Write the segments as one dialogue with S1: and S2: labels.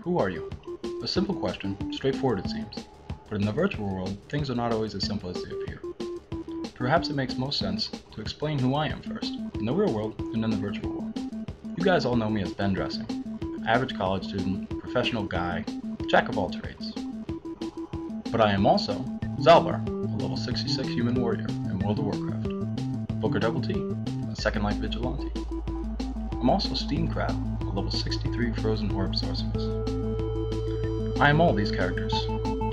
S1: Who are you? A simple question, straightforward it seems. But in the virtual world, things are not always as simple as they appear. Perhaps it makes most sense to explain who I am first, in the real world and in the virtual world. You guys all know me as Ben Dressing, average college student, professional guy, jack of all trades. But I am also Zalbar, a level 66 human warrior in World of Warcraft, Booker Double T, a Second Life vigilante. I'm also Steam Crab, a level 63 frozen orb sorceress. I am all these characters,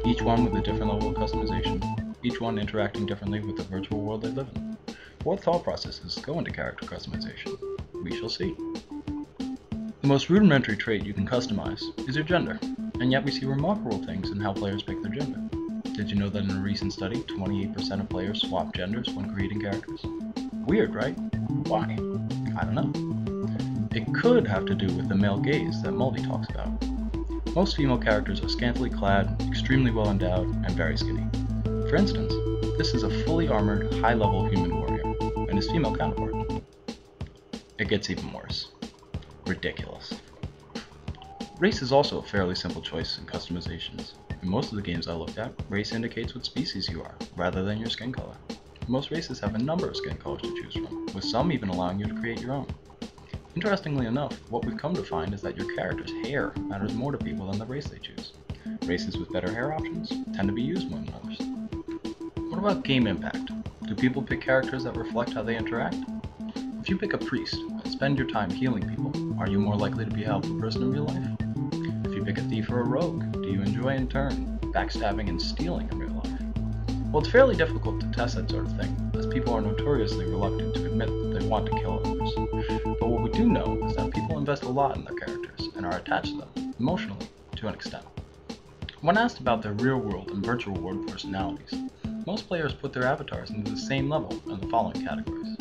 S1: each one with a different level of customization, each one interacting differently with the virtual world they live in. What thought processes go into character customization? We shall see. The most rudimentary trait you can customize is your gender, and yet we see remarkable things in how players pick their gender. Did you know that in a recent study, 28% of players swap genders when creating characters? Weird, right? Why? I don't know. It could have to do with the male gaze that Mulvey talks about. Most female characters are scantily clad, extremely well endowed, and very skinny. For instance, this is a fully armored, high-level human warrior, and his female counterpart. It gets even worse. Ridiculous. Race is also a fairly simple choice in customizations. In most of the games I looked at, race indicates what species you are, rather than your skin color. Most races have a number of skin colors to choose from, with some even allowing you to create your own. Interestingly enough, what we've come to find is that your character's hair matters more to people than the race they choose. Races with better hair options tend to be used more than others. What about game impact? Do people pick characters that reflect how they interact? If you pick a priest and spend your time healing people, are you more likely to be a helpful person in real life? If you pick a thief or a rogue, do you enjoy in turn backstabbing and stealing in real life? Well, it's fairly difficult to test that sort of thing, as people are notoriously reluctant to admit that they want to kill others. But what we do know is that people invest a lot in their characters and are attached to them, emotionally, to an extent. When asked about their real-world and virtual world personalities, most players put their avatars into the same level in the following categories: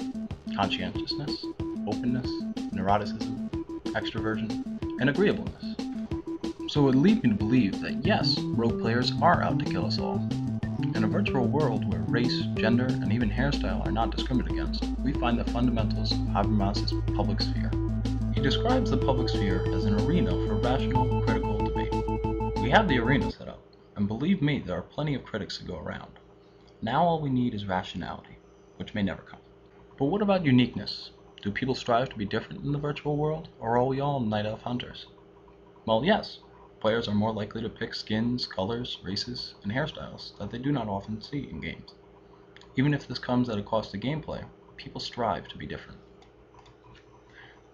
S1: conscientiousness, openness, neuroticism, extroversion, and agreeableness. So it would lead me to believe that yes, rogue players are out to kill us all. In a virtual world where race, gender, and even hairstyle are not discriminated against, we find the fundamentals of Habermas's public sphere. He describes the public sphere as an arena for rational, critical debate. We have the arena set up, and believe me, there are plenty of critics to go around. Now all we need is rationality, which may never come. But what about uniqueness? Do people strive to be different in the virtual world, or are we all night elf hunters? Well, yes. Players are more likely to pick skins, colors, races, and hairstyles that they do not often see in games. Even if this comes at a cost to gameplay, people strive to be different.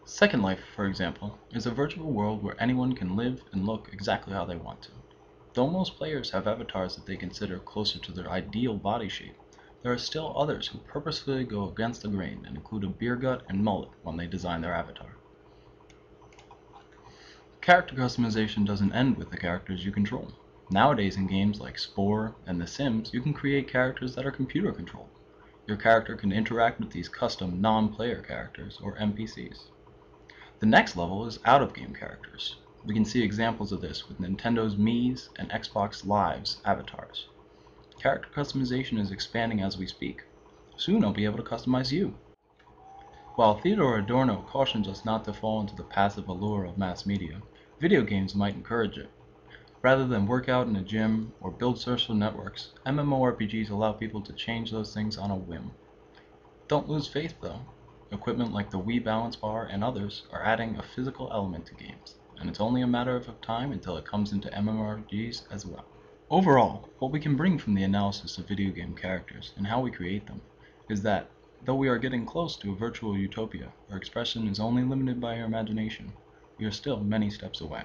S1: Second Life, for example, is a virtual world where anyone can live and look exactly how they want to. Though most players have avatars that they consider closer to their ideal body shape, there are still others who purposefully go against the grain and include a beer gut and mullet when they design their avatar. Character customization doesn't end with the characters you control. Nowadays in games like Spore and The Sims, you can create characters that are computer controlled. Your character can interact with these custom non-player characters, or NPCs. The next level is out-of-game characters. We can see examples of this with Nintendo's Mii's and Xbox Live's avatars. Character customization is expanding as we speak. Soon I'll be able to customize you. While Theodore Adorno cautions us not to fall into the passive allure of mass media, video games might encourage it. Rather than work out in a gym or build social networks, MMORPGs allow people to change those things on a whim. Don't lose faith though. Equipment like the Wii Balance Bar and others are adding a physical element to games, and it's only a matter of time until it comes into MMORPGs as well. Overall, what we can bring from the analysis of video game characters and how we create them is that, though we are getting close to a virtual utopia where expression is only limited by our imagination, we are still many steps away.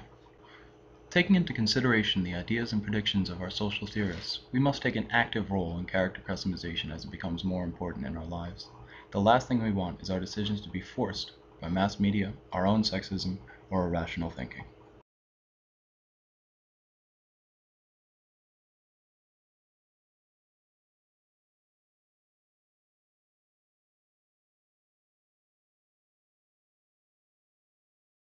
S1: Taking into consideration the ideas and predictions of our social theorists, we must take an active role in character customization as it becomes more important in our lives. The last thing we want is our decisions to be forced by mass media, our own sexism, or irrational thinking.